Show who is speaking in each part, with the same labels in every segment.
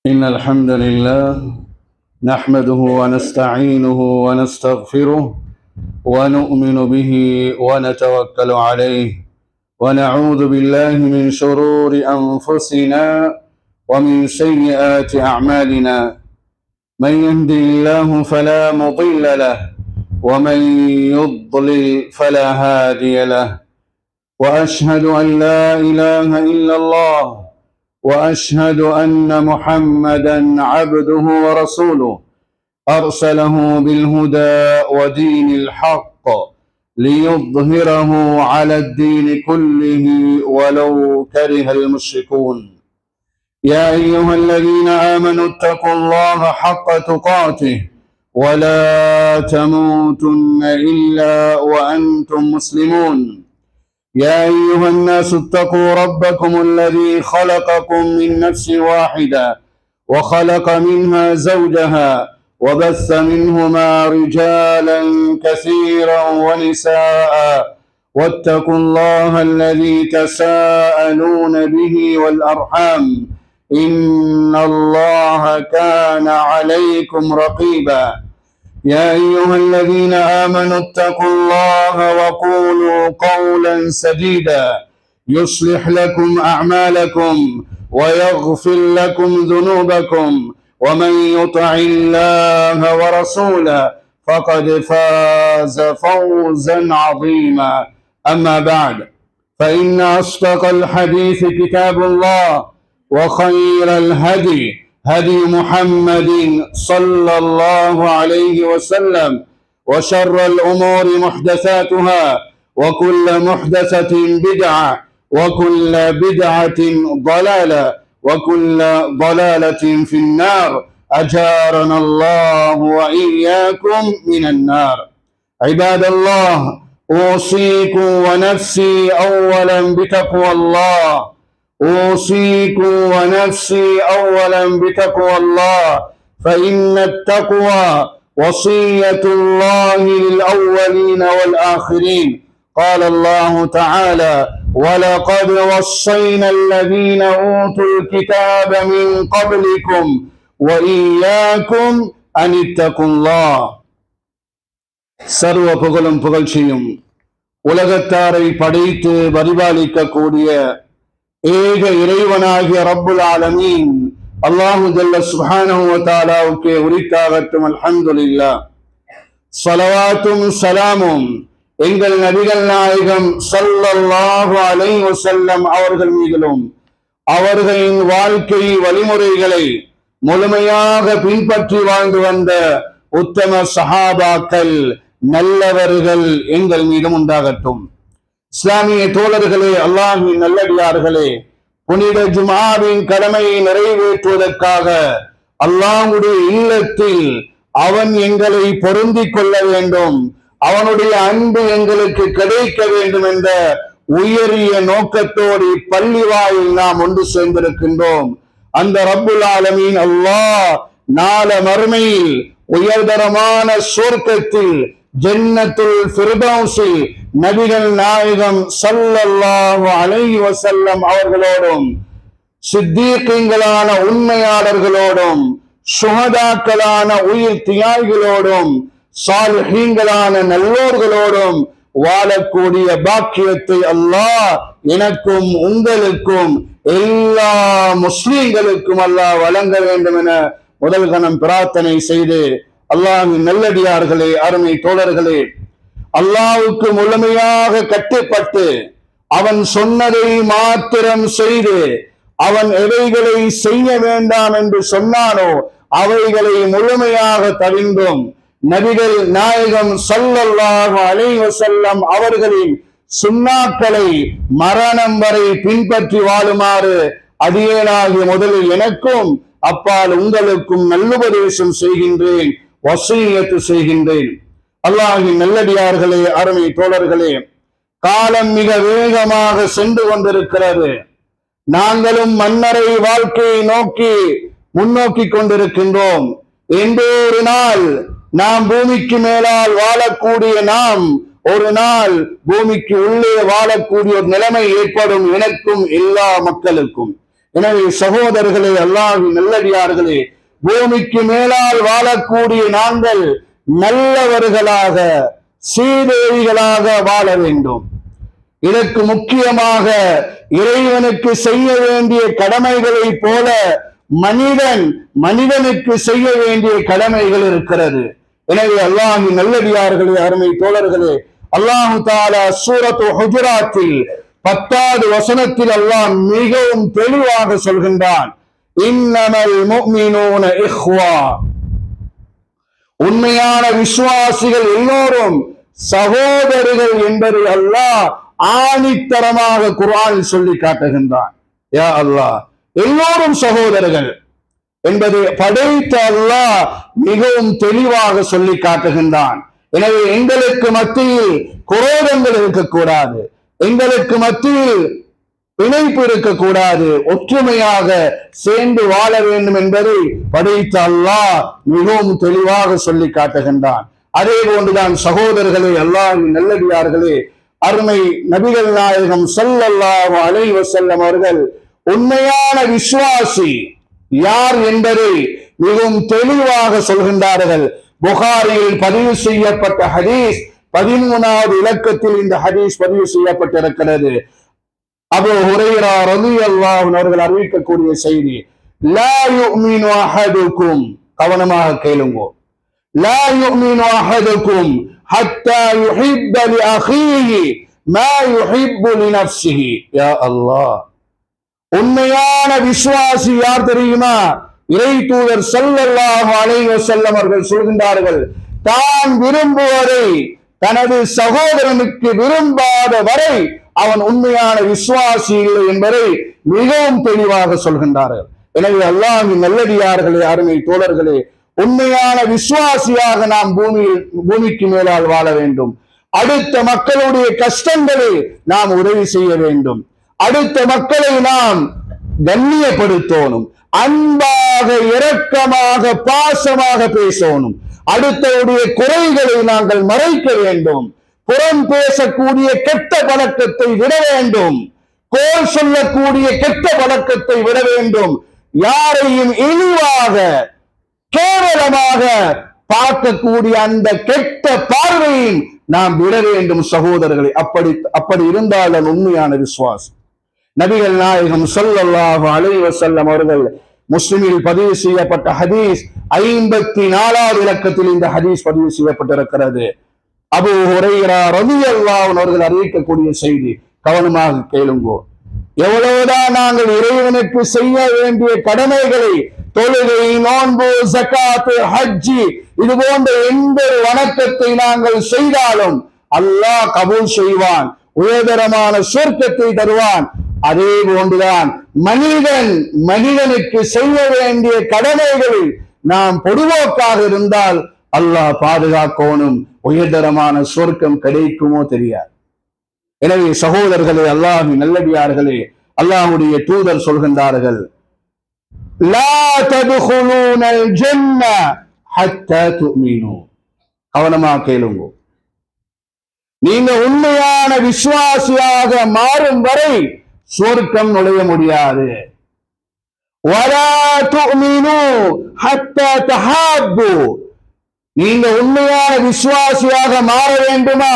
Speaker 1: إن الحمد لله نحمده ونستعينه ونستغفره ونؤمن به ونتوكل عليه ونعوذ بالله من شرور أنفسنا ومن سيئات أعمالنا. من يهدي الله فلا مضل له ومن يضلل فلا هادي له، وأشهد أن لا إله إلا الله وأشهد أن محمدا عبده ورسوله أرسله بالهدى ودين الحق ليظهره على الدين كله ولو كره المشركون. يا أيها الذين آمنوا اتقوا الله حق تقاته ولا تموتن إلا وأنتم مسلمون. يا أيها الناس اتقوا ربكم الذي خلقكم من نفس واحدة وخلق منها زوجها وبث منهما رجالا كثيرا ونساء، واتقوا الله الذي تساءلون به والأرحام إن الله كان عليكم رقيبا. يا أيها الذين آمنوا اتقوا الله وقولوا قولا سديدا يصلح لكم أعمالكم ويغفر لكم ذنوبكم، ومن يطع الله ورسوله فقد فاز فوزا عظيما. أما بعد، فإن أصدق الحديث كتاب الله، وخير الهدي هدي محمد صلى الله عليه وسلم، وشر الأمور محدثاتها، وكل محدثة بدعة، وكل بدعة ضلالة، وكل ضلالة في النار. أجارنا الله وإياكم من النار. عباد الله، أوصيكم ونفسي أولا بتقوى الله، أوصيكم ونفسي أولا بتقوى الله، فإن التقوى وصية الله للأولين والآخرين. قال الله تعالى: ولقد وصينا الذين أوتوا الكتاب من قبلكم وإياكم أن اتقوا الله. சர்வ புகழும் புகழ்ச்சியும் உலகத்தாரை படைத்து பரிபாலிக்க கூடிய ஏக இறைவனாகிய ரப்புல் ஆலமீன் அல்லாஹு ஜல்ல சுப்ஹானஹு வ தஆலாவுக்கே உரித்தாகட்டும். அல்ஹம்துலில்லாஹ். ஸலவாத்தும் ஸலாமும் எங்கள் நபிகள் நாயகம் ஸல்லல்லாஹு அலைஹி வஸல்லம் அவர்கள் மீதிலும், அவர்களின் வாழ்க்கை வழிமுறைகளை முழுமையாக பின்பற்றி வாழ்ந்து வந்த உத்தம சஹாபாக்கள் நல்லவர்கள் எங்கள் மீதும் உண்டாகட்டும். இஸ்லாமிய தோழர்களே, அல்லாஹ்வின் நல்லடியார்களே, புனித ஜும்ஆவின் கடமையை நிறைவேற்றுவதற்காக அல்லாஹ்வுடைய இல்லத்தில் அவன் எங்களை பொருந்திக் கொள்ள வேண்டும், அவனுடைய அன்பு எங்களுக்கு கிடைக்க வேண்டும் என்ற உயரிய நோக்கத்தோடு பள்ளிவாயில் நாம் ஒன்று சேர்ந்திருக்கின்றோம். அந்த ரப்புல் ஆலமீன் அல்லாஹ் நாள மறுமையில் உயர்தரமான சொர்க்கத்தில் ஜன்னத்துல் ஃபிர்தௌஸில் நபிகள் நாயகம் ஸல்லல்லாஹு அலைஹி வஸல்லம் அவர்களோடும், சித்தீகீன்களான உண்மையாளர்களோடும், சுஹதாக்களான உயிர் தியாகிகளோடும், சாலிஹீன்களான நல்லோர்களோடும் வாழக்கூடிய பாக்கியத்தை அல்லாஹ் எனக்கும் உங்களுக்கும் எல்லா முஸ்லிம்களுக்கும் அல்லாஹ் வழங்க வேண்டும் என முதல் கணம் பிரார்த்தனை செய்து, அல்லாஹ்வின் நல்லடியார்களே, அருமை தோழர்களே, அல்லாஹ்வுக்கு முழுமையாக கட்டுப்பட்டு அவன் சொன்னதை மாத்திரம் செய்து அவன் எவைகளை செய்ய வேண்டாம் என்று சொன்னானோ அவைகளை முழுமையாக தவிர்ந்தோம். நபிகள் நாயகம் ஸல்லல்லாஹு அலைஹி வஸல்லம் அவர்களின் சுன்னாக்களை மரணம் வரை பின்பற்றி வாழுமாறு அடியேனாகிய முதலில் எனக்கும் அப்பால் உங்களுக்கும் நல்லுபதேசம் செய்கின்றேன், வஸீயத்து செய்கின்றேன். அல்லாஹ்வின் நல்லடியார்களே, அருமை தோழர்களே, காலம் மிக வேகமாக சென்று கொண்டிருக்கிறது. நாங்களும் மன்னரை வாழ்க்கையை நோக்கி முன்னோக்கி கொண்டிருக்கின்றோம். எந்த ஒரு நாள் நாம் பூமிக்கு மேலால் வாழக்கூடிய நாம் ஒரு நாள் பூமிக்கு உள்ளே வாழக்கூடிய ஒரு நிலைமை ஏற்படும், எனக்கும் எல்லா மக்களுக்கும். எனவே சகோதரர்களே, அல்லாஹ்வின் நல்லடியார்களே, பூமிக்கு மேலால் வாழக்கூடிய நாங்கள் நல்லவர்களாக சீதேவிகளாக வாழ வேண்டும். இதற்கு முக்கியமாக இறைவனுக்கு செய்ய வேண்டிய கடமைகளை போல மனிதனுக்கு செய்ய வேண்டிய கடமைகள் இருக்கிறது. எனவே அல்லாஹ்வின் நல்லடியார்களே, அருமை தோழர்களே, அல்லாஹு தஆலா சூரத்து ஹுஜராத்தில் 10வது வசனத்தில் அல்லாஹ் மிகவும் தெளிவாக சொல்கின்றான், இன்னமல் முஃமினூன இஹ்வா, உண்மையான விசுவாசிகள் எல்லோரும் சகோதரர்கள் என்பதை அல்லாஹ் ஆணித்தரமாக குர்ஆனில் சொல்லி காட்டுகின்றான். யா அல்லாஹ், எல்லோரும் சகோதரர்கள் என்பதை படைத்த அல்லாஹ் மிகவும் தெளிவாக சொல்லி காட்டுகின்றான். எனவே எங்களுக்கு மத்தியில் குரோதங்கள் இருக்கக்கூடாது, எங்களுக்கு மத்தியில் பிணைப்பு இருக்கக்கூடாது, ஒற்றுமையாக சேர்ந்து வாழ வேண்டும் என்பதை படைத்த அல்லாஹ் மிகவும் தெளிவாக சொல்லி காட்டுகின்றான். அதே போன்றுதான் சகோதரர்களே, அல்லாஹ்வின் நல்லடியார்களே, அருமை நபிகள் நாயகம் ஸல்லல்லாஹு அலைஹி வஸல்லம் அவர்கள் உண்மையான விசுவாசி யார் என்பதை மிகவும் தெளிவாக சொல்கின்றார்கள். புகாரியில் பதிவு செய்யப்பட்ட ஹதீஸ் 13வது இலக்கத்தில் இந்த ஹதீஸ் பதிவு செய்யப்பட்டிருக்கிறது. அபூ ஹுரைரா ரலியல்லாஹு அன்ஹு அவர்கள் அறிவிக்கக்கூடிய செய்தி, லா யுமினு அஹதுக்கும், கவனமாக கேளுங்க, லா யுமினு அஹதுக்கும் ஹத்தா யுஹிப்ப லிஅഖீஹி மா யுஹிப்பு லினஃப்ஸிஹி. யா அல்லாஹ், உண்மையான விசுவாசி யார் தெரியுமா? இறை தூதர் ஸல்லல்லாஹு அலைஹி வஸல்லம் அவர்கள் சொல்கின்றார்கள், தான் விரும்புவதை தனது சகோதரனுக்கு விரும்பாத வரை அவன் உண்மையான விசுவாசி இல்லை என்பதை மிகவும் தெளிவாக சொல்கின்றார்கள். எனவே அல்லாஹ்வின் நல்லடியார்களே, அருமை தோழர்களே, உண்மையான விசுவாசியாக நாம் பூமிக்கு மேலால் வாழ வேண்டும். அடுத்த மக்களுடைய கஷ்டங்களை நாம் உதவி செய்ய வேண்டும். அடுத்த மக்களை நாம் கண்ணியப்படுத்தணும், அன்பாக இரக்கமாக பாசமாக பேசணும். அடுத்தவருடைய குறைகளை நாங்கள் மறைக்க வேண்டும். புறம் பேசக்கூடிய கெட்ட பழக்கத்தை விட வேண்டும். கோல் சொல்லக்கூடிய கெட்ட பழக்கத்தை விட வேண்டும். யாரையும் இழிவாக கேவலமாக பார்க்கக்கூடிய அந்த கெட்ட பார்வையும் நாம் விட வேண்டும் சகோதரர்களை. அப்படி இருந்தால் உண்மையான விசுவாசம். நபிகள் நாயகம் ஸல்லல்லாஹு அலைஹி வஸல்லம் அவர்கள் முஸ்லிமில் பதிவு செய்யப்பட்ட ஹதீஸ் 54வது இலக்கத்தில் இந்த ஹதீஸ் பதிவு செய்யப்பட்டிருக்கிறது. அபூ ஹுரைரா ரலியல்லாஹு அன்ஹு அவர்கள் அறிவிக்கக்கூடிய செய்தி, கவனமாக கேளுங்கோ. எவ்வளவுதான் நாங்கள் இறைவனுக்கு செய்ய வேண்டிய கடமைகளை, தொழுகை, நோன்பு, ஜகாத், ஹஜ்ஜி, இது போன்ற எந்த வணக்கத்தை நாங்கள் செய்தாலும் அல்லாஹ் கபூல் செய்வான், உயர்தரமான சொர்க்கத்தை தருவான். அதே போன்றுதான் மனிதனுக்கு செய்ய வேண்டிய கடமைகளில் நாம் பொதுவாக்காக இருந்தால் அல்லாஹ் பாதுகாக்கணும், உயர்தரமான சொர்க்கம் கிடைக்குமோ தெரியாது. எனவே சகோதரர்களே, அல்லாஹ்வின் நல்லடியார்களே, அல்லாஹ்வுடைய தூதர் சொல்கின்றார்கள், லா ததுகுலூனல் ஜன்ன ஹத்தா துமினு. கவனமா கேளுங்க, நீங்க உண்மையான விசுவாசியாக மாறும் வரை சொர்க்கம் நுழைய முடியாது. வலா துமினு ஹத்தா தஹாப்பு. நீங்க உண்மையான விசுவாசியாக மாற வேண்டுமா?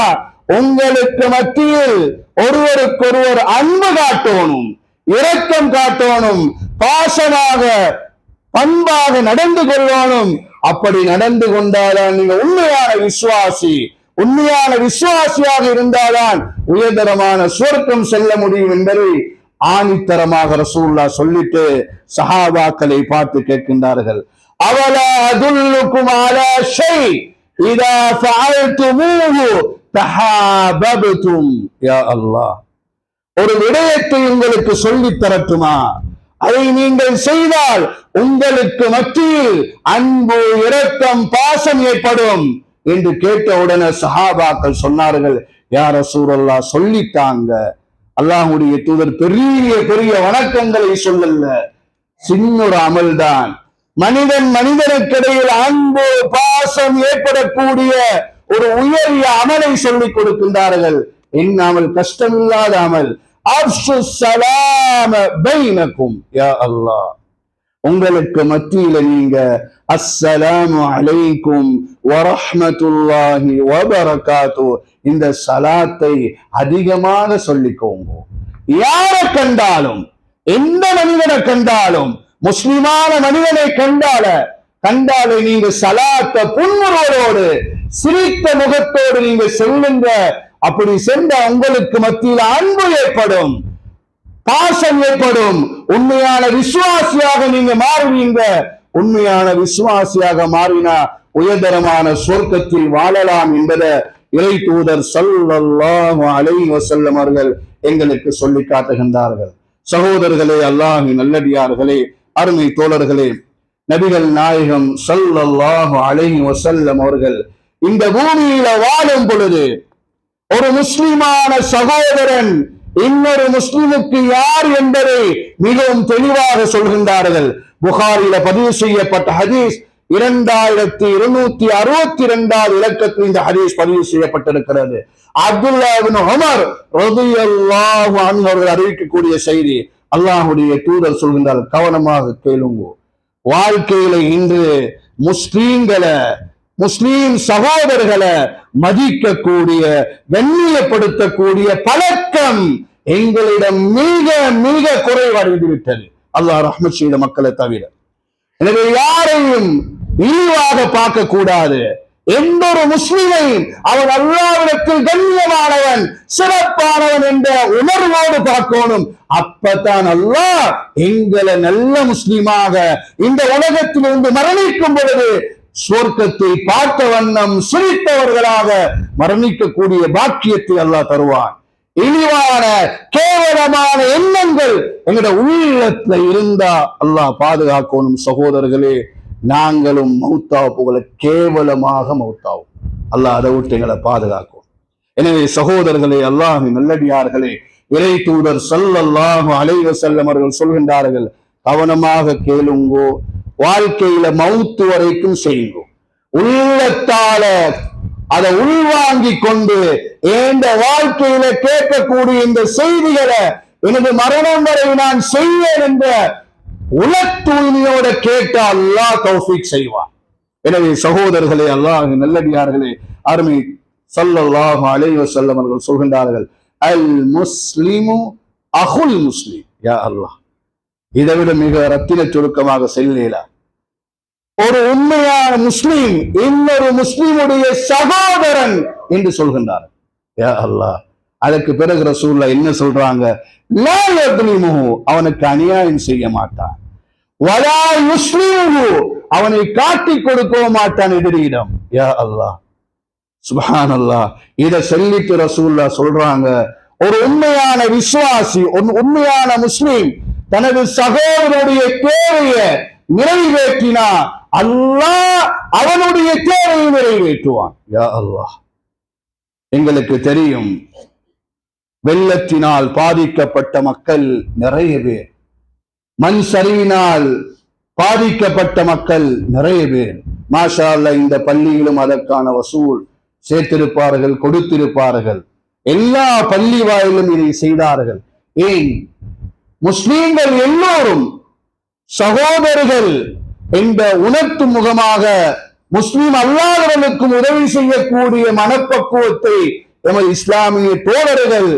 Speaker 1: உங்களுக்கு மத்தியில் ஒருவருக்கொருவர் அன்பு காட்டணும், இரக்கம் காட்டணும், பாசமாக பண்பாக நடந்து கொள்ளணும். அப்படி நடந்து கொண்டால்தான் நீங்க உண்மையான விசுவாசி. உண்மையான விசுவாசியாக இருந்தால்தான் உயர்தரமான சொர்க்கம் செல்ல முடியும் என்பதை ஆணித்தரமாக ரசூலுல்லாஹ் சொல்லிட்டு சஹாபாக்களை பார்த்து கேட்கின்றார்கள், அவலா அதுல்லுக்கும் அலா ஷை இதா ஃபஅல்துமூஹு தஹாபப்தும். யா அல்லாஹ், ஒரு விடயத்தை உங்களுக்கு சொல்லித் தரட்டுமா? அதை நீங்கள் செய்தால் உங்களுக்கு மத்தியில் அன்பு, இரக்கம், பாசம் ஏற்படும் என்று கேட்டவுடனே சஹாபாக்கள் சொன்னார்கள், யா ரசூலல்லாஹ் சொல்லிட்டாங்க. அல்லாஹ்வுடைய தூதர் பெரிய பெரிய வணக்கங்களை சொல்லல, சின்ன ஒரு அமல்தான். மனிதனுக்கிடையில் அன்பு, பாசம் ஏற்படக்கூடிய ஒரு உயரிய அமலை சொல்லிக் கொடுக்கின்றார்கள். என்ன அமல்? கஷ்டமில்லாத அமல். அஃஷு ஸலாம பைனக்கும் யா அல்லாஹ், உங்களுக்கு மத்தியில நீங்க அஸ்ஸலாமு அலைக்கும் வரஹ்மத்துல்லாஹி வபரகாத்து இந்த சலாத்தை அதிகமாக சொல்லிக்கோங்க. யாரை கண்டாலும், எந்த மனிதனை கண்டாலும், முஸ்லிமான மனிதனை கண்டாலே நீங்க சலாத்த புன்முறுவலோடு சிரித்த முகத்தோடு நீங்க சொல்லுங்க. அப்படி சென்ற உங்களுக்கு மத்தியில் அன்பு ஏற்படும், பாசம் ஏற்படும், உண்மையான விசுவாசியாக நீங்க மாறுவீங்க. உண்மையான விசுவாசியாக மாறினா உயர்தரமான சொர்க்கத்தில் வாழலாம் என்பதை இறை தூதர் ஸல்லல்லாஹு அலைஹி வஸல்லம் அவர்கள் எங்களுக்கு சொல்லி காட்டுகின்றார்கள். சகோதரர்களே, அல்லாஹ்வின் நல்லடியார்களே, அருமை தோழர்களே, நபிகள் நாயகம் ஸல்லல்லாஹு அலைஹி வஸல்லம் அவர்கள் இந்த பூமியில வாழும் பொழுது ஒரு முஸ்லிமான சகோதரன் இன்னொரு முஸ்லிமுக்கு யார் என்பதை மிகவும் தெளிவாக சொல்கின்றார்கள். புகாரில பதிவு செய்யப்பட்ட ஹதீஸ் 2262 இலக்கத்தில் இந்த ஹதீஸ் பதிவு செய்யப்பட்டிருக்கிறது. அப்துல்லா இப்னு உமர் ரலியல்லாஹு அன்ஹு அவர்கள் அறிவிக்கக்கூடிய செய்தி. அல்லாஹ்வுடைய தூதர் சொல்கின்றார், கவனமாக கேளுங்க. வாழ்க்கையில இன்று முஸ்லீம் சகோதரர்களை மதிக்கக்கூடிய, கண்ணியப்படுத்தக்கூடிய பழக்கம் எங்களிடம் மிக மிக குறைவடைந்து விட்டது, அல்லாஹ் ரஹ்மத் செய்த மக்களை தவிர. எனவே யாரையும் இழிவாக பார்க்க கூடாது. எந்த ஒரு முஸ்லிமையும் அவன் அல்லாஹ்விடத்தில் கண்ணியமானவன், சிறப்பானவன் என்ற உணர்வோடு பார்க்கணும். அப்பதான் அல்லாஹ் எங்களை நல்ல முஸ்லிமாக இந்த உலகத்திலிருந்து மரணிக்கும் பொழுது சொர்க்கத்தை பார்த்த வண்ணம் சிரித்தவர்களாக மரணிக்கக்கூடிய பாக்கியத்தை அல்லாஹ் தருவான். இழிவான கேவலமான எண்ணங்கள் எங்களோட உள்ளத்துல இருந்தா அல்லாஹ் பாதுகாக்கணும். சகோதரர்களே, நாங்களும் மௌத்தா போல கேவலமாக மௌத்தாவும். அல்லாஹ் அதை விட்டு எங்களை பாதுகாக்கும். எனவே சகோதரர்களே, அல்லாஹ்வின் நல்லடியார்களே, இறை தூதர் ஸல்லல்லாஹு அலைஹி வஸல்லம் அவர்கள் சொல்கின்றார்கள், கவனமாக கேளுங்கோ, வாழ்க்கையில மௌத்து வரைக்கும் செய்யுங்கோ. உள்ளத்தால அதை உள்வாங்கி கொண்டு எந்த வாழ்க்கையில கேட்கக்கூடிய இந்த செய்திகளை எனது மரணம் வரை நான் செய்வேன் என்ற உள தூய்மையோட கேட்ட அல்லாஹ் தௌஃபீக் செய்வான். எனவே சகோதரர்களே, அல்லாஹ்வின் நல்லடியார்களே, அருமை ஸல்லல்லாஹு அலைஹி வஸல்லம் அவர்கள் சொல்கின்றார்கள், அல் முஸ்லிமு அஹுல் முஸ்லிம். யா அல்லாஹ், இதை விட மிக ரத்தின சுருக்கமாக செல்லலாம். ஒரு உண்மையான முஸ்லிம் இன்னொரு முஸ்லிமுடைய சகோதரன் என்று சொல்கின்றார். யா அல்லாஹ், அதற்கு பிறகு ரசூலுல்லாஹ் என்ன சொல்றாங்க? லா யத்லிமுஹு, அவனுக்கு அநியாயம் செய்ய மாட்டான். வலா யுஸ்லிமுஹு, அவனை காட்டி கொடுக்கவும் மாட்டான் எதிரியிடம். யா அல்லாஹ், சுப்ஹானல்லாஹ். இதை சொல்லிட்டு ரசூலுல்லாஹ் சொல்றாங்க, ஒரு உண்மையான விசுவாசி, ஒரு உண்மையான முஸ்லிம் தனது சகோதரனுடைய தேவையை நிறைவேற்றினா அல்லாஹ் அவனுடைய தேவையை நிறைவேற்றுவான். யா அல்லாஹ், எங்களுக்கு தெரியும், வெள்ளத்தினால் பாதிக்கப்பட்ட மக்கள் நிறைய பேர், மண் சரிவினால் பாதிக்கப்பட்ட மக்கள் நிறைய பேர். மாஷா அல்லாஹ், இந்த பள்ளியிலும் அதற்கான வசூல் சேர்த்திருப்பார்கள், கொடுத்திருப்பார்கள். எல்லா பள்ளி வாயிலும் இதை செய்தார்கள். ஏன்? முஸ்லீம்கள் எல்லோரும் சகோதரர்கள் என்ற உணர்த்து முகமாக முஸ்லீம் அல்லாதவர்களுக்கும் உதவி செய்யக்கூடிய மனப்பக்குவத்தை எமது இஸ்லாமிய தோழர்கள்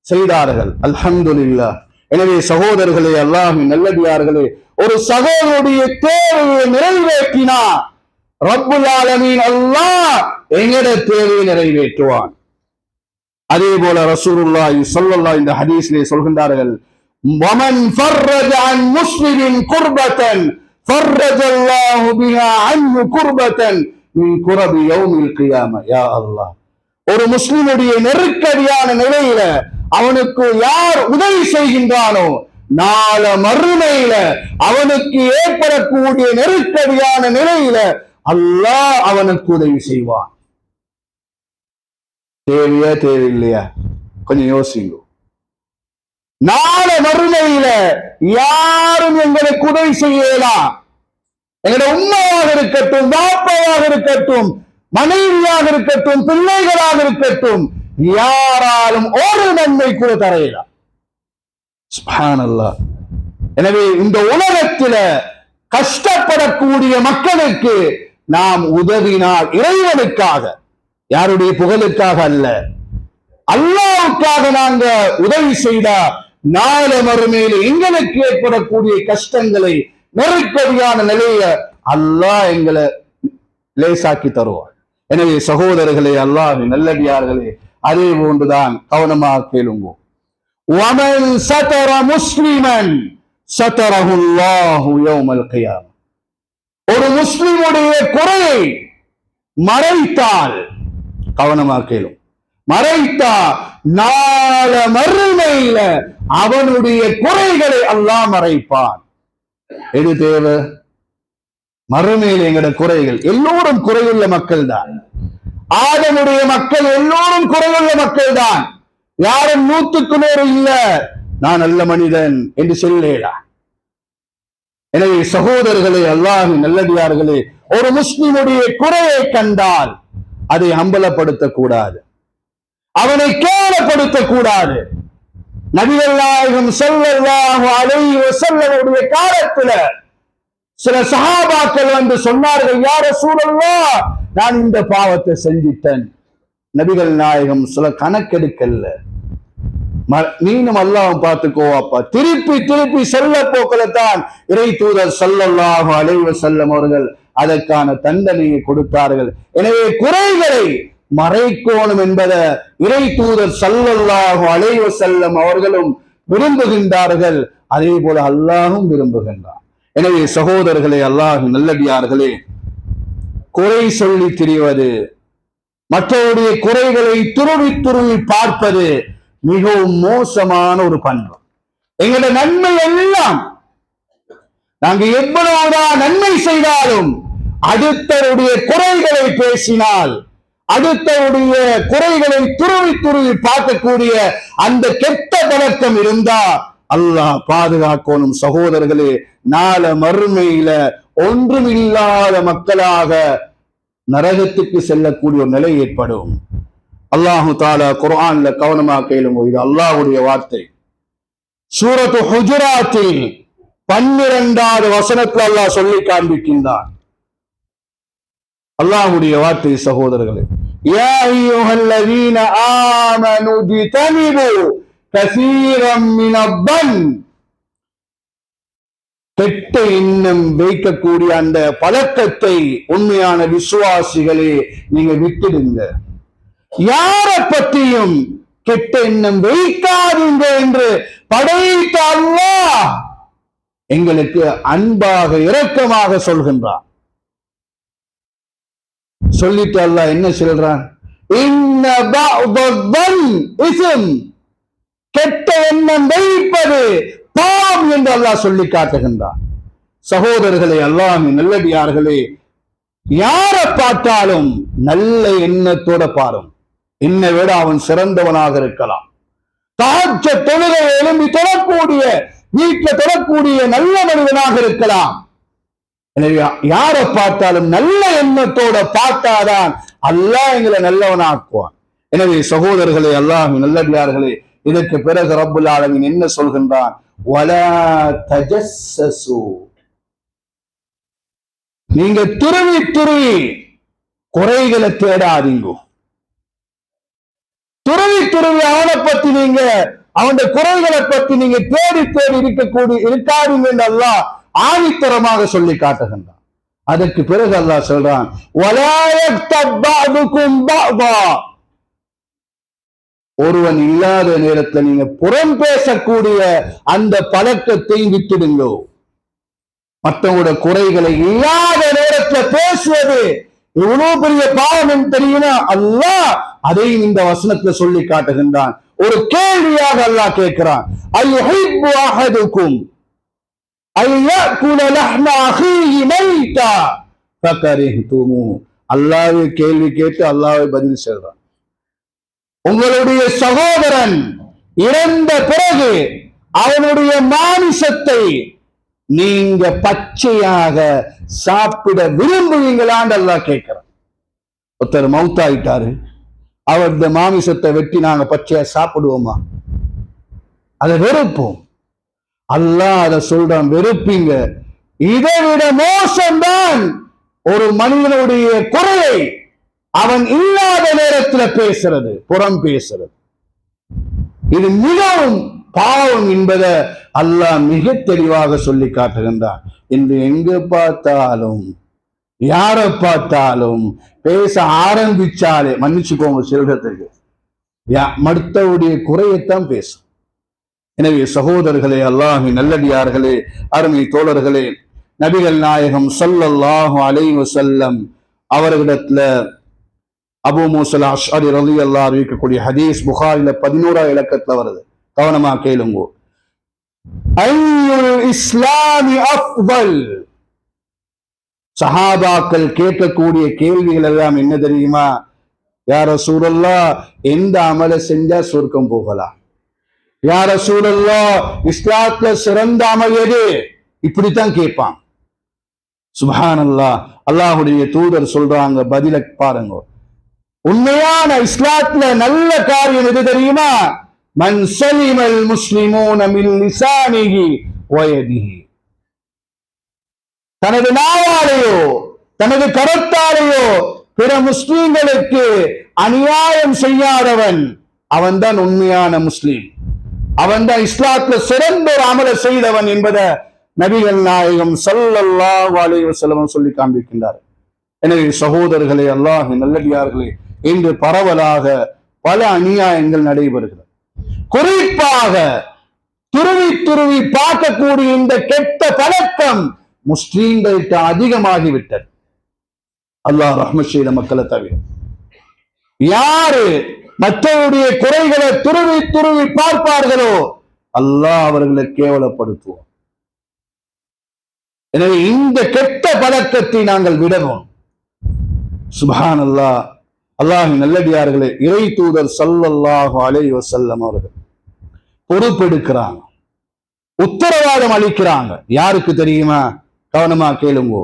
Speaker 1: செய்தார்கள். அல்ஹம்துலில்லாஹ். எனவே சகோதரர்களே, அல்லாஹ்வின் நல்லடியார்களே, ஒரு சகோதரனுடைய தேவையை நிறைவேற்றினா ரப்புல் ஆலமீன் அல்லாஹ் எங்கட தேவையை நிறைவேற்றுவான். அதே போல ரசூலுல்லாஹி ஸல்லல்லாஹு இந்த ஹதீஸிலே சொல்கின்றார்கள், வமன் ஃபர்ரஜ அன் முஸ்லிமின் குர்பத்தன் ஃபர்ரஜல்லாஹு பிஹா அன்ஹு குர்பத்தன் மின் குரபி யௌமில் கியாமah. யா அல்லாஹ், ஒரு முஸ்லிமுடைய நெருக்கடியான நிலையில அவனுக்கு யார் உதவி செய்கின்றானோ, நாள மறுமையில அவனுக்கு ஏற்படக்கூடிய நெருக்கடியான நிலையில அல்லாஹ் அவனுக்கு உதவி செய்வான். தேவையா தேவையில்லையா? கொஞ்சம் யோசிங்க. நாள மறுமையில யாரும் எங்களுக்கு உதவி செய்யலாம். எங்களுடைய உண்மையாக இருக்கட்டும், பாப்பாவாக இருக்கட்டும், மனைவியாக இருக்கட்டும், பிள்ளைகளாக இருக்கட்டும், யாராலும் ஒரு நன்மை கூட தரையலாம். சுப்ஹானல்லாஹ். எனவே இந்த உலகத்தில கஷ்டப்படக்கூடிய மக்களுக்கு நாம் உதவினால் இறைவனுக்காக, யாருடைய புகழுக்காக அல்ல, அல்லாஹ்வுக்காக நாங்க உதவி செய்தா நாள மறுமையில் எங்களுக்கு ஏற்படக்கூடிய கஷ்டங்களை, நெருக்கடியான நிலையை அல்லாஹ் எங்களை லேசாக்கி தருவார். எனவே சகோதரர்களே, அல்லாஹ்வின் நல்லடியார்களே, அதே போன்றுதான் கவனமாக கேளுங்க. وَمَنْ سَتَرَ مُسْلِمًا سَتَرَهُ اللَّهُ يَوْمَ الْقِيَامَةِ. ஒரு முஸ்லிமுடைய குறையை மறைத்தால், கவனமாக கேளும், மறைத்தா நாள மறுமையில அவனுடைய குறைகளை அல்லாஹ் மறைப்பான். எது தேவை? மறுமையில் எங்கட குறைகள், எல்லோரும் குறையுள்ள மக்கள் தான். ஆதமுடைய மக்கள் எல்லோரும் குறையுள்ள மக்கள் தான். யாரும் 100க்கு 100 இல்ல நான் நல்ல மனிதன் என்று சொல்லலா. எனவே சகோதரர்களே, அல்லாஹ்வின் நல்லடியார்களே, ஒரு முஸ்லிமுடைய குறையை கண்டால் அதை அம்பலப்படுத்தக் கூடாது, அவனை கேவலப்படுத்தக் கூடாது. நபிகள் நாயகம் ஸல்லல்லாஹு அலைஹி வஸல்லம் காலத்துல சில சஹாபாக்கள் வந்து சொன்னார்கள், யா ரசூலல்லாஹ், நான் இந்த பாவத்தை செஞ்சிட்டேன். நபிகள் நாயகம் சில கணக்கெடுக்கல்ல, நீனும் அல்லாஹ் பார்த்துக்கோவாப்பா, திருப்பி திருப்பி சொல்ல போக்கலத்தான் இறை தூதர் ஸல்லல்லாஹு அலைஹி வஸல்லம் அவர்கள் அதற்கான தண்டனையை கொடுத்தார்கள். எனவே குறைகளை மறைக்கோணும் என்பதை இறை தூதர் ஸல்லல்லாஹு அலைஹி வஸல்லம் அவர்களும் விரும்புகின்றார்கள், அதே போல அல்லாஹும் விரும்புகின்றார். எனவே சகோதரர்களே, அல்லாஹ்வின் நல்லடியார்களே, குறை சொல்லி திரிவது, மற்றவருடைய குறைகளை துருவி துருவி பார்ப்பது மிகவும் மோசமான ஒரு பண்பு. எங்களுடைய நன்மை எல்லாம், நாங்க எவ்வளவுதான் நன்மை செய்தாலும் அடுத்தவருடைய குறைகளை பேசினால், அடுத்தவருடைய குறைகளை துருவி துருவி பார்க்கக்கூடிய அந்த கெட்ட பழக்கம் இருந்தா அல்லாஹ் பாதுகாக்கணும். சகோதரர்களே, நாள மறுமையில ஒன்றுமில்லாத மக்களாக நரகத்துக்கு செல்லக்கூடிய ஒரு நிலை ஏற்படும். அல்லாஹு தஆலா குர்ஆன்ல கவனமாக கேளுங்க, இது அல்லாஹ்வுடைய வார்த்தை. சூரத்து ஹுஜராத்தில் 12வது வசனத்தில் அல்லாஹ் சொல்லி காண்பிக்கின்றான். அல்லாஹ்வுடைய வார்த்தை சகோதரர்களே, யா அய்யுஹல்லதீன ஆமனு ஜிதனிபு கஸீரம் மினல்-ظن. கெட்ட எண்ணம் வைக்கக்கூடிய அந்த பழக்கத்தை உண்மையான விசுவாசிகளே நீங்க விட்டுடுங்க. யாரை பற்றியும் கெட்ட எண்ணம் வைக்காதீங்க என்று படைத்த அல்லாஹ் எங்களுக்கு அன்பாக இரக்கமாக சொல்கின்றான். சொல்லிட்டு அல்லாஹ் என்ன சொல்றான்? இன்ன பஅதல் இஸ்ம், கெட்ட எண்ணம் வைப்பது பாவம் என்று அல்லாஹ் சொல்லி காட்டுகின்றான். சகோதரர்களே, அல்லாஹ்வின் நல்லடியார்களே, யாரை பார்த்தாலும் நல்ல எண்ணத்தோட பாரும். என்னை விட அவன் சிறந்தவனாக இருக்கலாம். தஹஜ்ஜுத் தொழுகை எழும்பி தொழக்கூடிய, வீட்டில் தொழக்கூடிய நல்ல மனிதனாக இருக்கலாம். எனவே யாரை பார்த்தாலும் நல்ல எண்ணத்தோட பார்த்தாதான் அல்லாஹ் எங்களை நல்லவனாக்குவான். எனவே சகோதரர்களே, அல்லாஹ்வின் நல்லடியார்களே, இதற்கு பிறகு ரப்புல் ஆலமீன் என்ன சொல்கின்றான்? வலா தஜஸ்ஸஸு, நீங்க துருவி துருவி குறைகளை தேடாதீங்க. துருவி துருவி அவனை பத்தி நீங்க, அவன் குறைகளை பத்தி நீங்க தேடி தேடி இருக்காதீங்க என்று அல்லாஹ் ஆணித்தரமாக சொல்லி காட்டுகின்றான். அதற்கு பிறகு அல்லாஹ் சொல்றான், வலா யக்தப் பஅதுகும் பஅதா, ஒருவன் இல்லாத நேரத்துல நீங்க புறம் பேசக்கூடிய அந்த பழக்கத்தை விட்டுடுங்க. மற்றவங்களோட குறைகளை இல்லாத நேரத்துல பேசுவது எவ்வளவு பெரிய பாவம் தெரியுமா? அல்லாஹ் அதையும் இந்த வசனத்துல சொல்லி காட்டுகின்றான். ஒரு கேள்வியாக அல்லாஹ் கேட்கிறான், அய்யுஹிப்பு அஹதுக்கும் அய்யகுல லஹ்ம அஹீஹி மைதா ஃபகரிஹ்துமு. அல்லாஹ்வே கேள்வி கேட்டு அல்லாஹ்வே பதில் சொல்றான். உங்களுடைய சகோதரன் இறந்த பிறகு அவனுடைய மாமிசத்தை நீங்க பச்சையாக சாப்பிட விரும்புவீங்களான்னு அல்லாஹ் கேட்கிறான். ஒருத்தர் மௌத்தாயிட்டாரு, அவருடைய மாமிசத்தை வெட்டி நாங்க பச்சையா சாப்பிடுவோமா? அதை வெறுப்போம். அல்லாஹ் அதை சொல்றான், வெறுப்பீங்க. இதை விட மோசம்தான் ஒரு மனிதனுடைய குறையை அவன் இல்லாத நேரத்தில் பேசுறது, புறம் பேசுறது. இது மிகவும் பாவம் என்பதை அல்லாஹ் மிக தெளிவாக சொல்லி காட்டுகின்றான். இன்று எங்க பார்த்தாலும் யாரை பார்த்தாலும் பேச ஆரம்பிச்சாலே, மன்னிச்சுக்கோங்க செல்றதுக்கு, மற்றவுடைய குறையத்தான் பேசும். எனவே சகோதரர்களே, அல்லாஹ்வின் நல்லடியார்களே, அருமை தோழர்களே, நபிகள் நாயகம் ஸல்லல்லாஹு அலைஹி வஸல்லம் அவர்களிடத்துல அபூ மூஸா அஷ்அரி ரலியல்லாஹு அறிவிக்கக்கூடிய ஹதீஸ் புகாரில 11ஆம் இலக்கத்துல வருது. கவனமா கேளுங்க. ஐயுல் இஸ்லாமி அஃதல். சஹாபாக்கள் கேட்கக்கூடிய கேள்விகள் எல்லாம் என்ன தெரியுமா? யா ரசூலல்லாஹ், எந்த அமலை செஞ்சா சொர்க்கம் போகலாம்? யா ரசூலல்லாஹ், இஸ்லாத்துல சிறந்த அமல் எது? இப்படித்தான் கேட்பான். சுப்ஹானல்லாஹ். அல்லாஹ்வுடைய தூதர் சொல்றாங்க, பதில பாருங்க. உண்மையான இஸ்லாத்துல நல்ல காரியம் எது தெரியுமா? மன் சலிமல் முஸ்லிமூன மின் லிசானிஹி வ யதிஹி. தனது நாவாலேயோ தனது கரத்தாலேயோ பிற முஸ்லிம்களுக்கு அநியாயம் செய்யாதவன், அவன்தான் உண்மையான முஸ்லிம். அவன்தான் இஸ்லாத்துல சிறந்த ஒரு அமலை செய்தவன் என்பதை நபிகள் நாயகம் ஸல்லல்லாஹு அலைஹி வஸல்லம் சொல்லி காண்பிக்கின்றார். எனவே சகோதரர்களே, அல்லாஹ்வின் நல்லடியார்களே, இன்று பரவலாக பல அநியாயங்கள் நடைபெறுகிறது. குறிப்பாக துருவி துருவி பார்க்கக்கூடிய இந்த கெட்ட பழக்கம் முஸ்லீம்கள்கிட்ட அதிகமாகிவிட்டது. அல்லாஹ் ரஹ்மத் செய்த மக்களை தவிர யாரு மற்றவருடைய குறைகளை துருவி துருவி பார்ப்பார்களோ அல்லாஹ் அவர்களை கேவலப்படுத்துவோம். எனவே இந்த கெட்ட பழக்கத்தை நாங்கள் விடவும். சுப்ஹானல்லாஹ். அல்லாஹ்வின் நல்லடியார்களே, இறை தூதர் ஸல்லல்லாஹு அலைஹி வஸல்லம் அவர்கள் பொறுப்பெடுக்கிறாங்க, உத்தரவாதம் அளிக்கிறாங்க. யாருக்கு தெரியுமா? கவனமா கேளுங்க.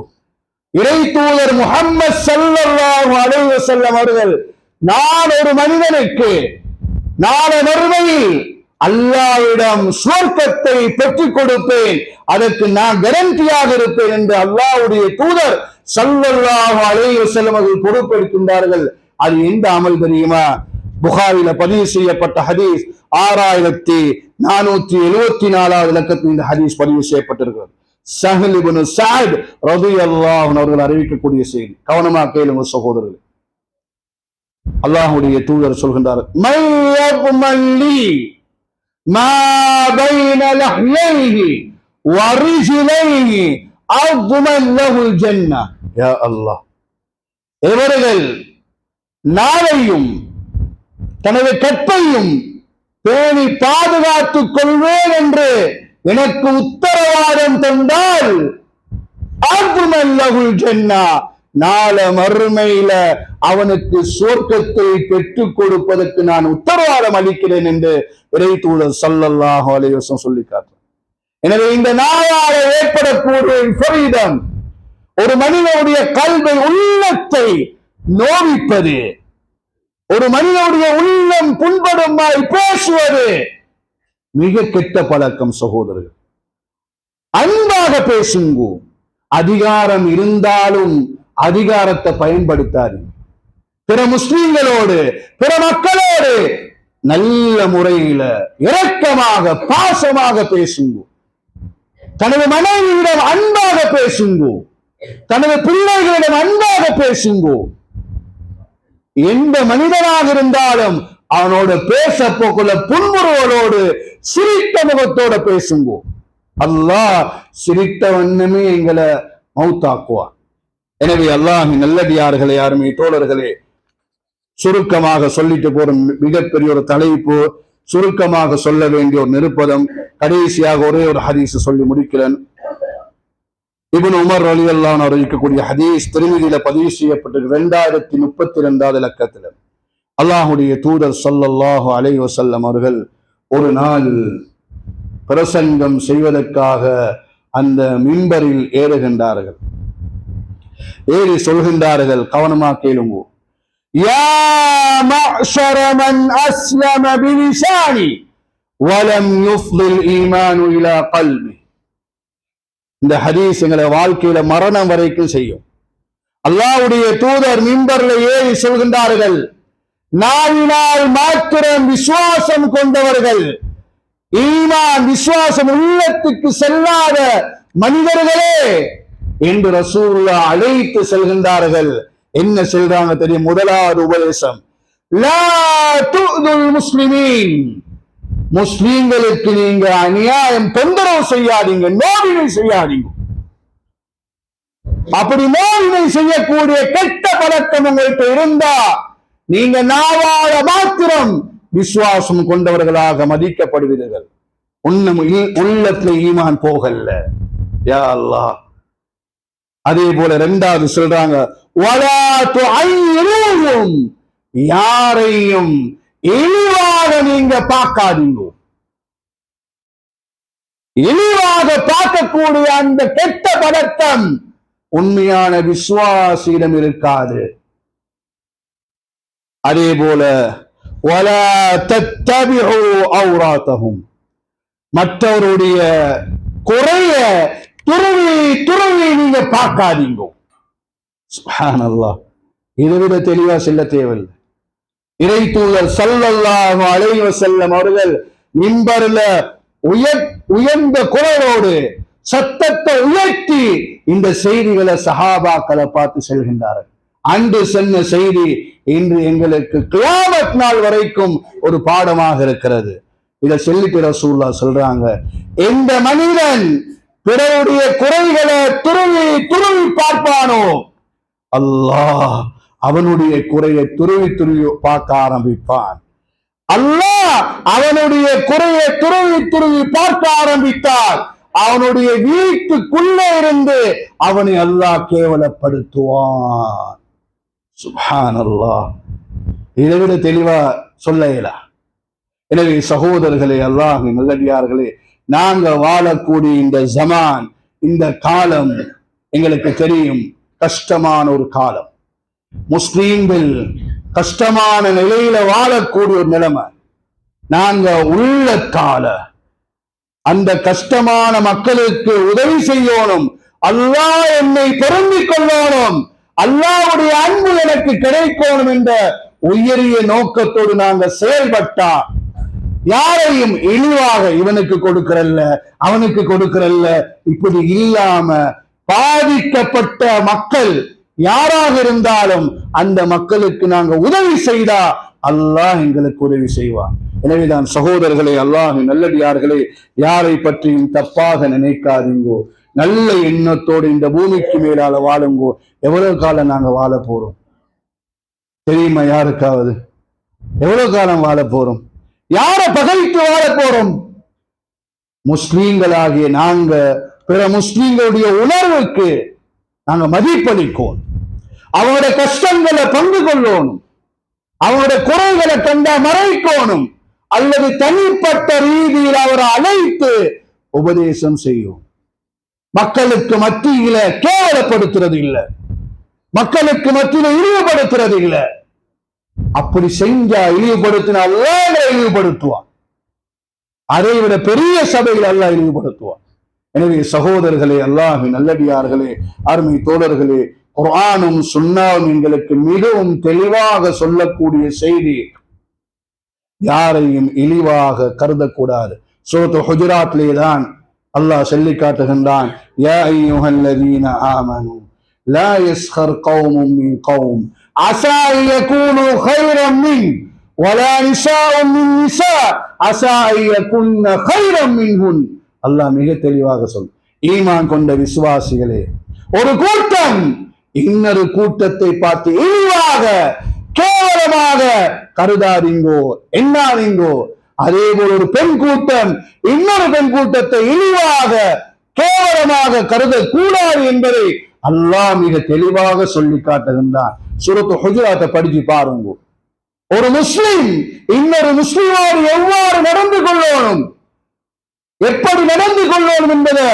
Speaker 1: இறை தூதர் முஹம்மது ஸல்லல்லாஹு அலைஹி வஸல்லம் அவர்கள், நான் ஒரு மனிதனுக்கு நாளை மறுமையில் அல்லாஹ்விடம் சுவர்க்கத்தை பெற்றுக் கொடுப்பேன், அதற்கு நான் கேரண்டியாக இருப்பேன் என்று அல்லாஹ்வுடைய தூதர் ஸல்லல்லாஹு அலைஹி வஸல்லம் அவர்கள் பொறுப்பெடுக்கின்றார்கள். அது எந்த அமல் தெரியுமா? புகாரில பதிவு செய்யப்பட்ட ஹதீஸ் 6474வது இலக்கத்தில் இந்த ஹதீஸ் பதிவு செய்யப்பட்டிருக்கிறது. ஸஹல் இப்னு ஸஅத் ரலியல்லாஹு அன்ஹு அவர்கள் அறிவிக்கக்கூடிய செய்தி. கவனமா கேளுங்க சகோதரர்களே. அல்லாஹ்வுடைய தூதர் சொல்கின்றார், மை யப்மல்லி மா பைன லஹ்யைஹி வ ரிஜ்லைஹி அத்மன் லஹுல் ஜன்னah. யா அல்லாஹ், இவர்கள் நாளையும் தனது கற்பையும் பேணி பாதுகாத்துக் கொள்வேன் என்று எனக்கு உத்தரவாதம் தந்தால் அத்மன் லஹுல் ஜன்னah, நாள மறுமையில அவனுக்கு சொர்க்கத்தை பெற்றுக் கொடுப்பதற்கு நான் உத்தரவாதம் அளிக்கிறேன் என்று இறை தூதர் ஸல்லல்லாஹு அலைஹி வஸல்லம் சொல்லி காட்டுறார். எனவே இந்த நாளால ஏற்படக்கூடிய விபரீதம் ஒரு மனிதனுடைய கல்வி உள்ளத்தை நோவிப்பது, ஒரு மனிதனுடைய உள்ளம் புண்படுமாய் பேசுவது மிக கெட்ட பழக்கம் சகோதரர்கள். அன்பாக பேசுங்க. அதிகாரம் இருந்தாலும் அதிகாரத்தை பயன்படுத்தாது. பிற முஸ்லிம்களோடு பிற மக்களோடு நல்ல முறையில இரக்கமாக பாசமாக பேசுங்க. தனது மனைவியிடம் அன்பாக பேசுங்க. தனது பிள்ளைகளிடம் அன்பாக பேசுங்க. எந்த மனிதனாக இருந்தாலும் அவனோட பேச போக்குள்ள புன்முறுவலோடு சிரித்த முகத்தோட பேசுங்க. அல்லாஹ் சிரித்த வண்ணமே எங்களை மௌத்தாக்குவார். எனவே அல்லாஹ்வின் நல்லடியார்களே, அருமை தோழர்களே, சுருக்கமாக சொல்லிட்டு போற மிகப்பெரிய ஒரு தலைப்பு, சுருக்கமாக சொல்ல வேண்டிய ஒரு நிருப்பதம். கடைசியாக ஒரே ஒரு ஹதீஸ் சொல்லி முடிக்கிறேன். இப்னு உமர் ரலியல்லாஹு அன்ஹு அறிவிக்கக்கூடிய ஹதீஸ் திர்மிதியில பதிவு செய்யப்பட்டிருக்கு 2032வது இலக்கத்தில். அல்லாஹ்வுடைய தூதர் ஸல்லல்லாஹு அலைஹி வஸல்லம் அவர்கள் ஒரு நாள் பிரசங்கம் செய்வதற்காக அந்த மிம்பரில் ஏறுகின்றார்கள். ஏறி சொல்கின்றார்கள், கவனமா கேளுங்க. யா மஅஷர மன் அஸ்லம பிலிசானி வலம் யுஃதில் ஈமானு இலா கல்பி. இந்த ஹதீஸ் எங்களை வாழ்க்கையில மரணம் வரைக்கும் செய்யும். அல்லாஹ்வுடைய தூதர் மிம்பர்ல ஏறி சொல்கின்றார்கள், நாவினால் மாத்திரம் விசுவாசம் கொண்டவர்கள், ஈமான் விசுவாசம் உள்ளத்துக்கு செல்லாத மனிதர்களே என்று ரசூலுல்லாஹ் அழைத்து செல்கின்றார்கள். என்ன சொல்றாங்க தெரியும்? முதலாவது உபதேசம், லா துதுல் முஸ்லிமீன், முஸ்லிம்களுக்கு நீங்க அநியாயம் தொந்தரவு செய்யாதீங்க, நோவினை செய்யாதீங்க. அப்படி நோவினை செய்யக்கூடிய கெட்ட பழக்கம் உங்கள்கிட்ட இருந்தா நீங்க நாவால மாத்திரம் விசுவாசம் கொண்டவர்களாக மதிக்கப்படுவீர்கள். உள்ளத்துல ஈமான் போகல. யா அல்லாஹ். அதே போல இரண்டாவது சொல்றாங்க, வலா துஐருஹும், யாரையும் இழிவாக நீங்க பார்க்காதீங்க. இழிவாக பார்க்கக்கூடிய அந்த கெட்ட பழக்கம் உண்மையான விசுவாசியிடம் இருக்காது. அதே போல வலா தத்தபிஉ அவ்ராத்தஹும், மற்றவருடைய குறைய துருவி துருவி நீங்க பார்க்காதீங்க. சுப்ஹானல்லாஹ். இதை விட தெளிவா செல்ல தேவையில்லை. இறை தூதர் ஸல்லல்லாஹு அலைஹி வஸல்லம் அவர்கள் மிம்பர்ல உயர்ந்த குரலோடு சத்தத்தை உயர்த்தி இந்த செய்திகளை சஹாபாக்களை பார்த்து செல்கின்றார்கள். அன்று சொன்ன செய்தி இன்று எங்களுக்கு கியாமத் நாள் வரைக்கும் ஒரு பாடமாக இருக்கிறது. இதை சொல்லிட்டு ரசூலுல்லாஹ் சொல்றாங்க, எந்த மனிதன் பிறருடைய குறைகளை துருவி துருவி பார்ப்பானோ அல்லாஹ் அவனுடைய குறையை துருவி துருவி பார்க்க ஆரம்பிப்பான். அல்லாஹ் அவனுடைய குறையை துருவி துருவி பார்க்க ஆரம்பித்தால் அவனுடைய வீட்டுக்குள்ளே இருந்து அவனை அல்லாஹ் கேவலப்படுத்துவான். சுப்ஹானல்லாஹ். இதை விட தெளிவா சொல்ல இயலா. எனவே சகோதரர்களே, அல்லாஹ்வின் நல்லடியார்களே, நாங்க வாழக்கூடிய இந்த ஜமான், இந்த காலம் எங்களுக்கு தெரியும் கஷ்டமான ஒரு காலம். முஸ்லீம்கள் கஷ்டமான நிலையில வாழக்கூடிய ஒரு நிலைமை. நாங்க உள்ளத்தால அந்த கஷ்டமான மக்களுக்கு உதவி செய்யணும், அல்லாஹ் என்னை பொருந்திக் கொள்ளணும், அல்லாஹ்வுடைய அன்பு எனக்கு கிடைக்கணும் என்ற உயரிய நோக்கத்தோடு நாங்க செயல்பட்டா யாரையும் இழிவாக இவனுக்கு கொடுக்கிறல்ல அவனுக்கு கொடுக்கிறல்ல இப்படி இல்லாம பாதிக்கப்பட்ட மக்கள் யாராக இருந்தாலும் அந்த மக்களுக்கு நாங்க உதவி செய்தா அல்லாஹ் எங்களுக்கு உதவி செய்வான். எனவேதான் சகோதரர்களே, அல்லாஹ்வின் நல்லடியார்களே, யாரை பற்றியும் தப்பாக நினைக்காதீங்கோ. நல்ல எண்ணத்தோடு இந்த பூமிக்கு மேலால வாழுங்கோ. எவ்வளவு காலம் நாங்க வாழ போறோம் தெரியுமா? யாருக்காவது எவ்வளவு காலம் வாழ போறோம்? யாரை பகைத்து வாழ போறோம்? முஸ்லீம்களாகிய நாங்க பிற முஸ்லீம்களுடைய உணர்வுக்கு நாங்க மதிப்பளிக்கோம், அவங்களோட கஷ்டங்களை பங்கு கொள்ளணும், அவங்களோட குறைகளை கண்டா மறைக்கணும், அல்லது தனிப்பட்ட ரீதியில் அவரை அழைத்து உபதேசம் செய்யும். மக்களுக்கு மத்தியில கேவலப்படுத்துறது இல்லை, மக்களுக்கு மத்தியில இழிவுபடுத்துறது இல்லை. அப்படி செஞ்சா இழிவுபடுத்தினால் அல்லாஹ் இழிவுபடுத்துவான். அதை விட பெரிய சபையில் அல்லாஹ் இழிவுபடுத்துவான். எனவே சகோதரர்களே, அல்லாஹ்வின் நல்லடியார்களே, அருமை தோழர்களே, குர்ஆனும் சுன்னாவும் எங்களுக்கு மிகவும் தெளிவாக சொல்லக்கூடிய செய்தி, யாரையும் இழிவாக கருதக்கூடாது. சூரத்துல் ஹுஜராத்திலே தான் அல்லாஹ் சொல்லி காட்டுகின்றான், யா அய்யுஹல்லதீன ஆமனு லா யஸ்கர் கௌமும் மின் கௌம் அஸா யகூனு கைரம் மின் வலா நிஸாஉம் மின் நிஸா அஸா யகுன்ன கைரம் மின்ஹுன். அல்லாஹ் மிக தெளிவாக சொல், ஈமான் கொண்ட விசுவாசிகளே, ஒரு கூட்டம் இன்னொரு கூட்டத்தை பார்த்து இழிவாக கேவலமாக கருதாதீங்கோ, எண்ணாதீங்கோ. அதே போல ஒரு பெண் கூட்டம் இன்னொரு பெண் கூட்டத்தை இழிவாக கேவலமாக கருதக்கூடாது என்பதை அல்லாஹ் மிக தெளிவாக சொல்லி காட்டுகின்றான். சூரத்துல் ஹுஜராத்தை படிச்சு பாருங்க. ஒரு முஸ்லிம் இன்னொரு முஸ்லிமோடு எவ்வாறு நடந்து கொள்ளணும், எப்படி நடந்து கொள்ளணும் என்பதை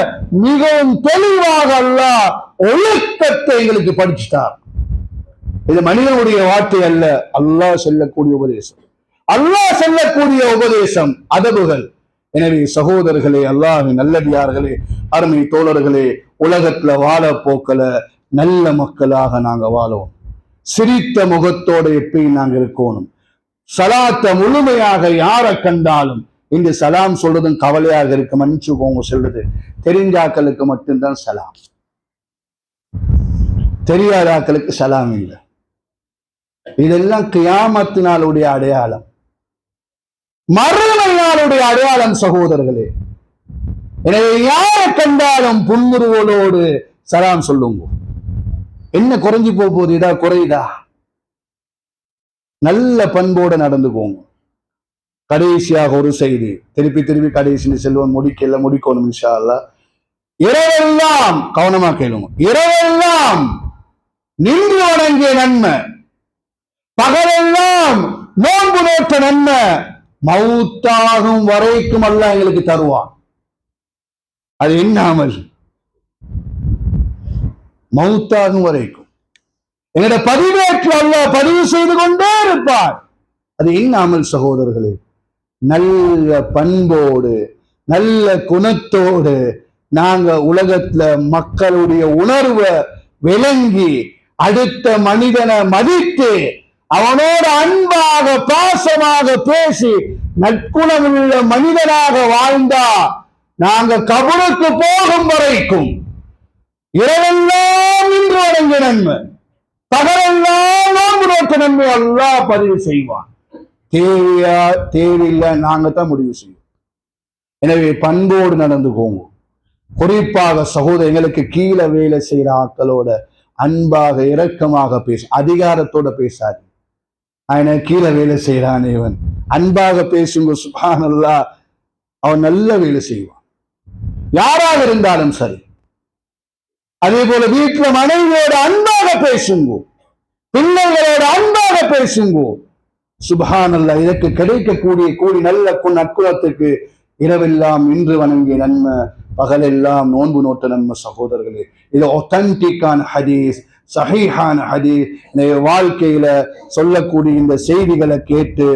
Speaker 1: மிகவும் தெளிவாக அல்லாஹ் ஒழுக்கத்தை எங்களுக்கு படிச்சுட்டார். இது மனிதனுடைய வார்த்தை அல்ல, அல்லாஹ் சொல்லக்கூடிய உபதேசம். அல்லாஹ் சொல்லக்கூடிய உபதேசம், அதபுகள் எனவே சகோதரர்களே, அல்லாஹ்வின் நல்லடியார்களே, அருமை தோழர்களே, உலகத்துல வாழ போக்கல நல்ல மக்களாக நாங்க வாழுவோம். சிரித்த முகத்தோட எப்பயும் நாங்க இருக்கணும். சலாத்த முழுமையாக யார கண்டாலும் இந்த சலாம் சொல்றதும் கவலையாக இருக்கு, மன்னிச்சுக்கோங்க சொல்றது. தெரிஞ்சாக்களுக்கு மட்டும்தான் சலாம், தெரியாதாக்களுக்கு சலாம் இல்லை. இதெல்லாம் கியாமத்து நாளுடைய அடையாளம், மறுமை நாளுடைய அடையாளம் சகோதரர்களே. எனவே யாரை கண்டாலும் புன்முறுவலோடு சலாம் சொல்லுங்க. என்ன குறைஞ்சு போகுது? இதா குறையுதா? நல்ல பண்போடு நடந்துக்கோங்க. கடைசியாக ஒரு செய்தி, திருப்பி கடைசி செல்வம் முடிக்கணும் இன்ஷா அல்லாஹ். இரவெல்லாம் கவனமா கேளுங்க. இரவெல்லாம் நின்று வணங்கிய நன்மை, பகலெல்லாம் நோன்பு நோற்ற நன்மை மௌத்தாகும் வரைக்கும் அல்லாஹ் எங்களுக்கு தருவான். அது என்ன அமல்? மௌத்தாகும் வரைக்கும் எங்களோட பதிவேற்று அல்லாஹ் பதிவு செய்து கொண்டே இருப்பார். அது என்ன அமல் சகோதரர்களே? நல்ல பண்போடு நல்ல குணத்தோடு நாங்க உலகத்துல மக்களுடைய உணர்வை விளங்கி அடுத்த மனிதனை மதித்து அவனோடு அன்பாக பாசமாக பேசி நற்குணமுள்ள மனிதனாக வாழ்ந்தா நாங்க கபருக்கு போகும் வரைக்கும் இரவெல்லாம் நின்று வணங்கிய நன்மை, பகலெல்லாம் நோன்பு நோக்க நன்மை அல்லாஹ் பதிவு செய்வான். தேவையில்லை, நாங்க தான் முடிவு செய்வோம். எனவே பண்போடு நடந்துக்கோங்க. குறிப்பாக சகோதரங்களுக்கு கீழே வேலை செய்யற ஆட்களோட அன்பாக இரக்கமாக பேச, அதிகாரத்தோட பேசாது. அவன் கீழே வேலை செய்யறான், இவன் அன்பாக பேசுங்க. சுப்ஹானல்லாஹ், அவன் நல்ல வேலை செய்வான், யாராக இருந்தாலும் சரி. அதே போல வீட்டுல மனைவியோட அன்பாக பேசுங்க, பிள்ளைகளோட அன்பாக பேசுங்க. சுப்ஹானல்லாஹ், இதற்கு கிடைக்கக்கூடிய நல்ல நற்குணத்துக்கு இரவெல்லாம் நின்று வணங்கிய நன்மை, பகலெல்லாம் நோன்பு நோட்ட நன்மை. சகோதரர்களே, இது ஒத்தன்டிக்கான ஹதீஸ், சஹீஹான ஹதீஸ். வாழ்க்கையில சொல்லக்கூடிய இந்த செய்திகளை கேட்டு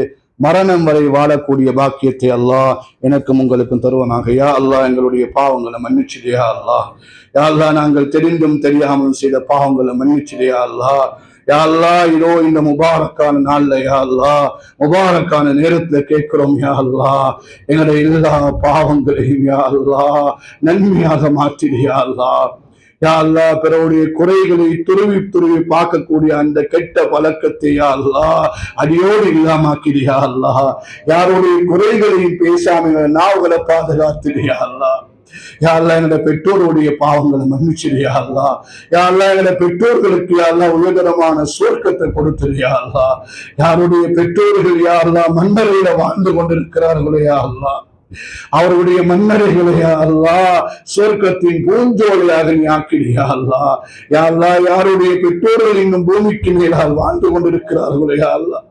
Speaker 1: மரணம் வரை வாழக்கூடிய பாக்கியத்தை அல்லாஹ் எனக்கும் உங்களுக்கும் தருவனாக. யா அல்லாஹ், எங்களுடைய பாவங்களை மன்னிச்சிடியா அல்லாஹ். யா அல்லாஹ், நாங்கள் தெரிந்தும் தெரியாமல் செய்த பாவங்களை மன்னிச்சிடியா அல்லாஹ். யா அல்லாஹ், இதோ இந்த முபாரக்கான நாள்ல யா அல்லாஹ், முபாரக்கான நேரத்துல கேட்கிறோம் யா அல்லாஹ், எங்களுடைய எல்லா பாவங்களையும் யா அல்லாஹ் நன்மையாக மாற்றிடியா அல்லாஹ். யா அல்லாஹ், பிறருடைய குறைகளை துருவி பார்க்கக்கூடிய அந்த கெட்ட பழக்கத்தை யா அல்லாஹ் அடியோடு இல்லாமாக்கிடியா அல்லாஹ். யாருடைய குறைகளையும் பேசாம நாவுகளை பாதுகாத்துடியா அல்லாஹ். யா அல்லாஹ், என்னோட பெற்றோருடைய பாவங்களை மன்னிச்சிடியா அல்லாஹ். யா அல்லாஹ், என்னோட பெற்றோர்களுக்கு யா அல்லாஹ் உயர்தரமான சுவர்க்கத்தை கொடுத்துறியா அல்லாஹ். யாருடைய பெற்றோர்கள் யா அல்லாஹ் மன்னரையில வாழ்ந்து கொண்டிருக்கிறார்களோ யா அல்லாஹ், அவருடைய மன்னரைகளையா அல்லாஹ் சொர்க்கத்தின் பூஞ்சோலையாக நீ ஆக்கிடியா அல்லாஹ். யா அல்லாஹ், யாருடைய பெற்றோர்கள் இன்னும் பூமிக்கு மேலால் வாழ்ந்து கொண்டிருக்கிறார்களோ யா அல்லாஹ்,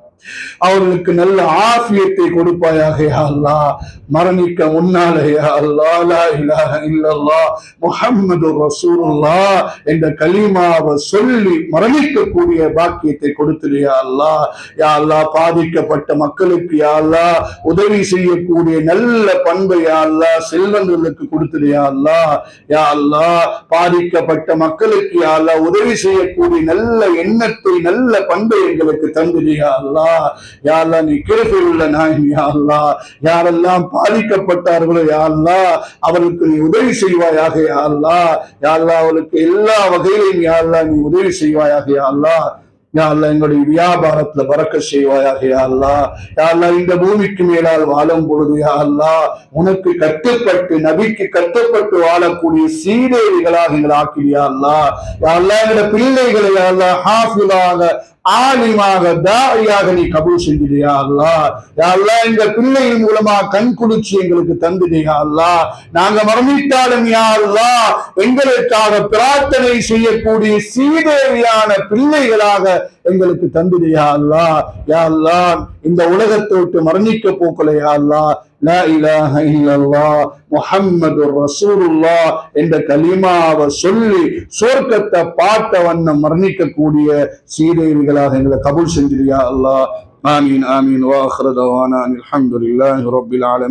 Speaker 1: அவர்களுக்கு நல்ல ஆஃபியத்தை கொடுப்பாயாக யா அல்லாஹ். மரணிக்க முன்னாலே யா அல்லாஹ் லா இலாஹ இல்லல்லாஹ் முஹம்மதுர் ரசூலுல்லாஹ் என்ற கலிமாவை சொல்லி மரணிக்கக்கூடிய பாக்கியத்தை கொடுத்துறியா அல்லாஹ். யா அல்லாஹ், பாதிக்கப்பட்ட மக்களுக்கு யா அல்லாஹ் உதவி செய்யக்கூடிய நல்ல பண்பை யா அல்லாஹ் செல்வங்களுக்கு கொடுத்துறியா அல்லாஹ். யா அல்லாஹ், பாதிக்கப்பட்ட மக்களுக்கு யா அல்லாஹ் உதவி செய்யக்கூடிய நல்ல எண்ணத்தை நல்ல பண்பை எங்களுக்கு தந்துறியா அல்லாஹ். யா அல்லாஹ், நீ கிருபை உள்ள நாயன் யா அல்லாஹ். யாரெல்லாம் பாதிக்கப்பட்டார்களோ யா அல்லாஹ் அவர்களுக்கு நீ உதவி செய்வாயாக யா அல்லாஹ். யா அல்லாஹ், அவர்களுக்கு எல்லா வகையிலும் யா அல்லாஹ் நீ உதவி செய்வாயாக யா அல்லாஹ். யா அல்லாஹ், எங்களுடைய வியாபாரத்துல பறக்கத் செய்வாயாக யா அல்லாஹ். யா அல்லாஹ், இந்த பூமிக்கு மேலால் வாழும் பொழுது யா அல்லாஹ் உனக்கு கட்டுப்பட்டு நபிக்கு கட்டுப்பட்டு வாழக்கூடிய சீதேவிகளாக எங்களை ஆக்கிறியா அல்லாஹ். யா அல்லாஹ், எங்களோட பிள்ளைகளை யா அல்லாஹ் ஹாஃபிலாக ஆலிமாக தாயாக நீ கபூல் செஞ்சிடியா அல்லாஹ். யா அல்லாஹ், எங்க பிள்ளைகள் மூலமா கண் குளிர்ச்சி எங்களுக்கு தந்துடியா அல்லாஹ். நாங்க மரணித்தாலும் யா அல்லாஹ் எங்களுக்காக பிரார்த்தனை செய்யக்கூடிய சீதேவியான பிள்ளைகளாக எங்களுக்கு தந்துடியா அல்லாஹ். யா அல்லாஹ், இந்த உலகத்தை விட்டு மரணிக்க போக்கல யா அல்லாஹ் லா இலாஹ இல்லல்லாஹ் முஹம்மதுர் ரசூலுல்லாஹ் என்ற கலிமாவை சொல்லி சொர்க்கத்தை பார்த்த வண்ணம் மரணிக்கக்கூடிய சீதேவிகளாக எங்களை கபூல் செஞ்சிடியா அல்லாஹ். ஆமீன் ஆமீன். வா ஆகிரு தவானா அல்ஹம்துலில்லாஹி ரப்பில் ஆலமீன்.